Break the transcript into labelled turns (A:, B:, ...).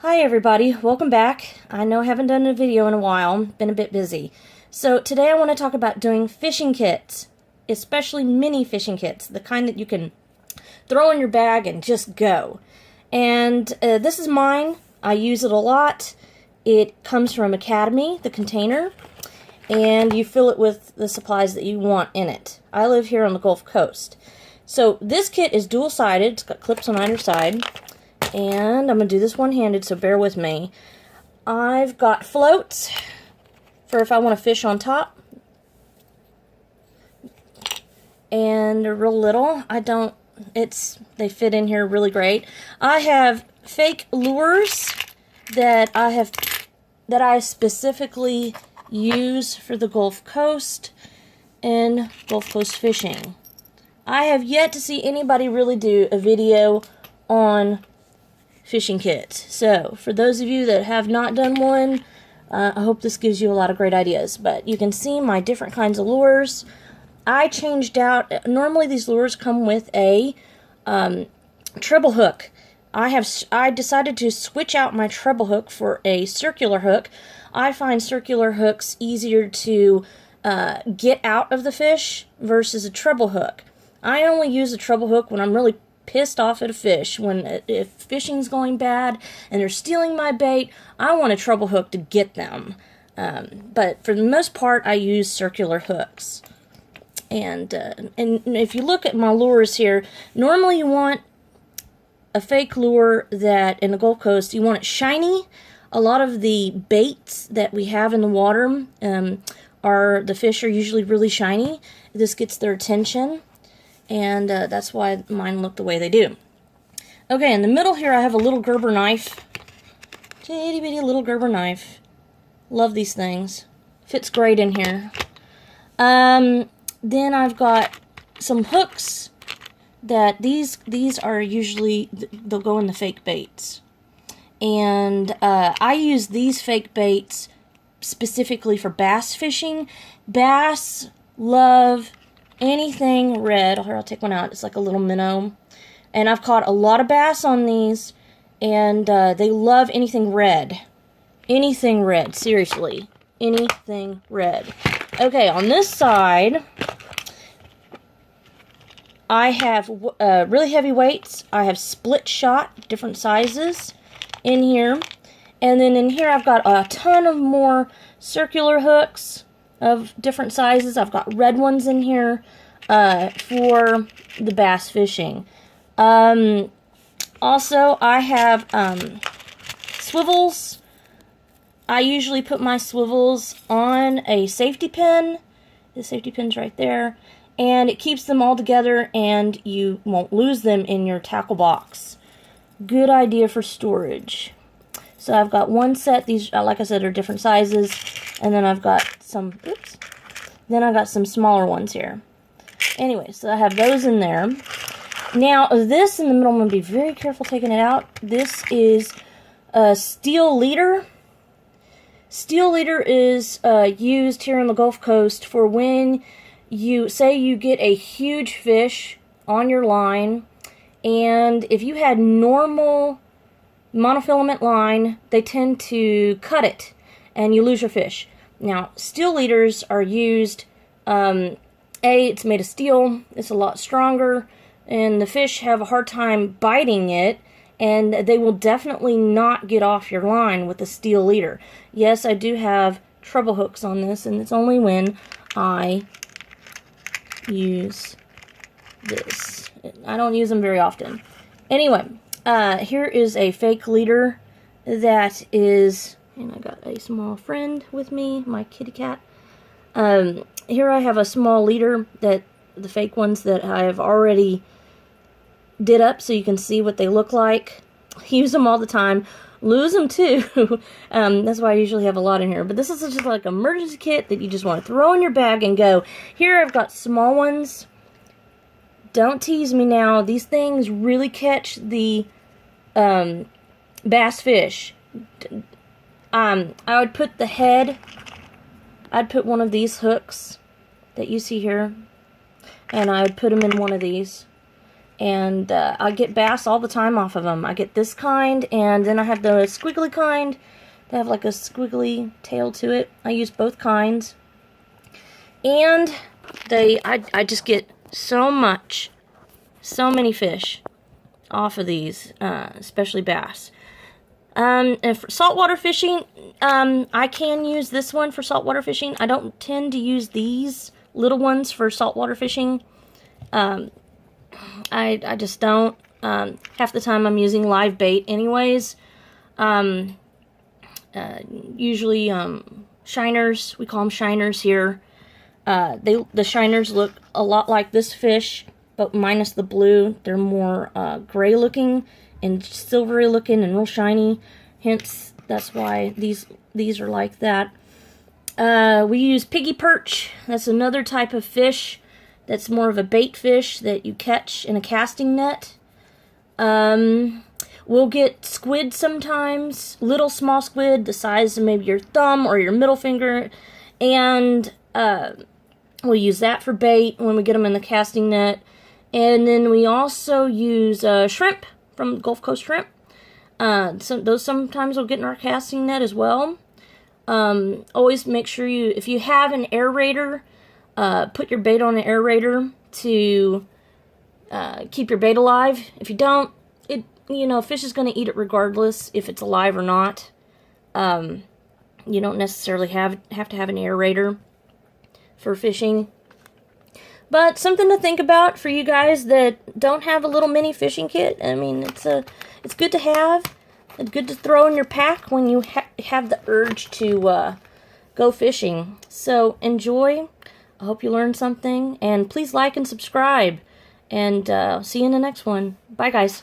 A: Hi everybody, welcome back. I know I haven't done a video in a while, been a bit busy. So today I want to talk about doing fishing kits, especially mini fishing kits, the kind that you can throw in your bag and just go. And this is mine. I use it a lot. It comes from Academy, the container, and you fill it with the supplies that you want in it. I live here on the Gulf Coast. So this kit is dual-sided, it's got clips on either side. And I'm going to do this one-handed, so bear with me. I've got floats for if I want to fish on top. And they're real little. They fit in here really great. I have fake lures that I specifically use for the Gulf Coast and Gulf Coast fishing. I have yet to see anybody really do a video on fishing kits. So, for those of you that have not done one, I hope this gives you a lot of great ideas. But you can see my different kinds of lures. I changed out, normally these lures come with a treble hook. I decided to switch out my treble hook for a circular hook. I find circular hooks easier to get out of the fish versus a treble hook. I only use a treble hook when I'm really pissed off at a fish. If fishing's going bad and they're stealing my bait, I want a treble hook to get them. But for the most part, I use circular hooks. And if you look at my lures here, normally you want a fake lure that in the Gulf Coast, you want it shiny. A lot of the baits that we have in the water the fish are usually really shiny. This gets their attention. And that's why mine look the way they do. Okay, in the middle here I have a little Gerber knife. Itty bitty little Gerber knife. Love these things. Fits great in here. Then I've got some hooks that these are usually, they'll go in the fake baits. And I use these fake baits specifically for bass fishing. Bass love anything red. Here, I'll take one out. It's like a little minnow. And I've caught a lot of bass on these, and they love anything red. Anything red, seriously. Anything red. Okay, on this side, I have really heavy weights. I have split shot, different sizes in here. And then in here I've got a ton of more circular hooks of different sizes. I've got red ones in here for the bass fishing. Also, I have swivels. I usually put my swivels on a safety pin. The safety pin's right there. And it keeps them all together and you won't lose them in your tackle box. Good idea for storage. So I've got one set. These, like I said, are different sizes. And then I've got some, then I've got some smaller ones here. Anyway, so I have those in there. Now, this in the middle, I'm going to be very careful taking it out. This is a steel leader. Steel leader is used here on the Gulf Coast for when you, say you get a huge fish on your line, and if you had normal monofilament line, they tend to cut it, and you lose your fish. Now, steel leaders are used, it's made of steel, it's a lot stronger, and the fish have a hard time biting it, and they will definitely not get off your line with a steel leader. Yes, I do have treble hooks on this, and it's only when I use this. I don't use them very often. Anyway, here is a fake leader that is, and I got a small friend with me, my kitty cat. Here I have a small leader, that the fake ones that I have already did up so you can see what they look like. Use them all the time. Lose them too. That's why I usually have a lot in here. But this is just like an emergency kit that you just want to throw in your bag and go. Here I've got small ones. Don't tease me now. These things really catch the bass fish. I would put the head, I'd put one of these hooks that you see here, and I would put them in one of these. And I get bass all the time off of them. I get this kind, and then I have the squiggly kind. They have like a squiggly tail to it. I use both kinds. And I just get so many fish off of these, especially bass. And for saltwater fishing, I can use this one for saltwater fishing. I don't tend to use these little ones for saltwater fishing. I just don't. Half the time I'm using live bait anyways. Usually shiners, we call them shiners here. The shiners look a lot like this fish, but minus the blue. They're more gray looking and silvery looking and real shiny. Hence, that's why these are like that. We use piggy perch. That's another type of fish that's more of a bait fish that you catch in a casting net. We'll get squid sometimes, little small squid the size of maybe your thumb or your middle finger, and we'll use that for bait when we get them in the casting net. And then we also use shrimp from Gulf Coast Shrimp. Those sometimes will get in our casting net as well. Always make sure if you have an aerator, put your bait on an aerator to keep your bait alive. If you don't, fish is going to eat it regardless if it's alive or not. You don't necessarily have to have an aerator for fishing. But something to think about for you guys that don't have a little mini fishing kit. I mean, it's good to have. It's good to throw in your pack when you have the urge to go fishing. So enjoy. I hope you learned something. And please like and subscribe. And see you in the next one. Bye, guys.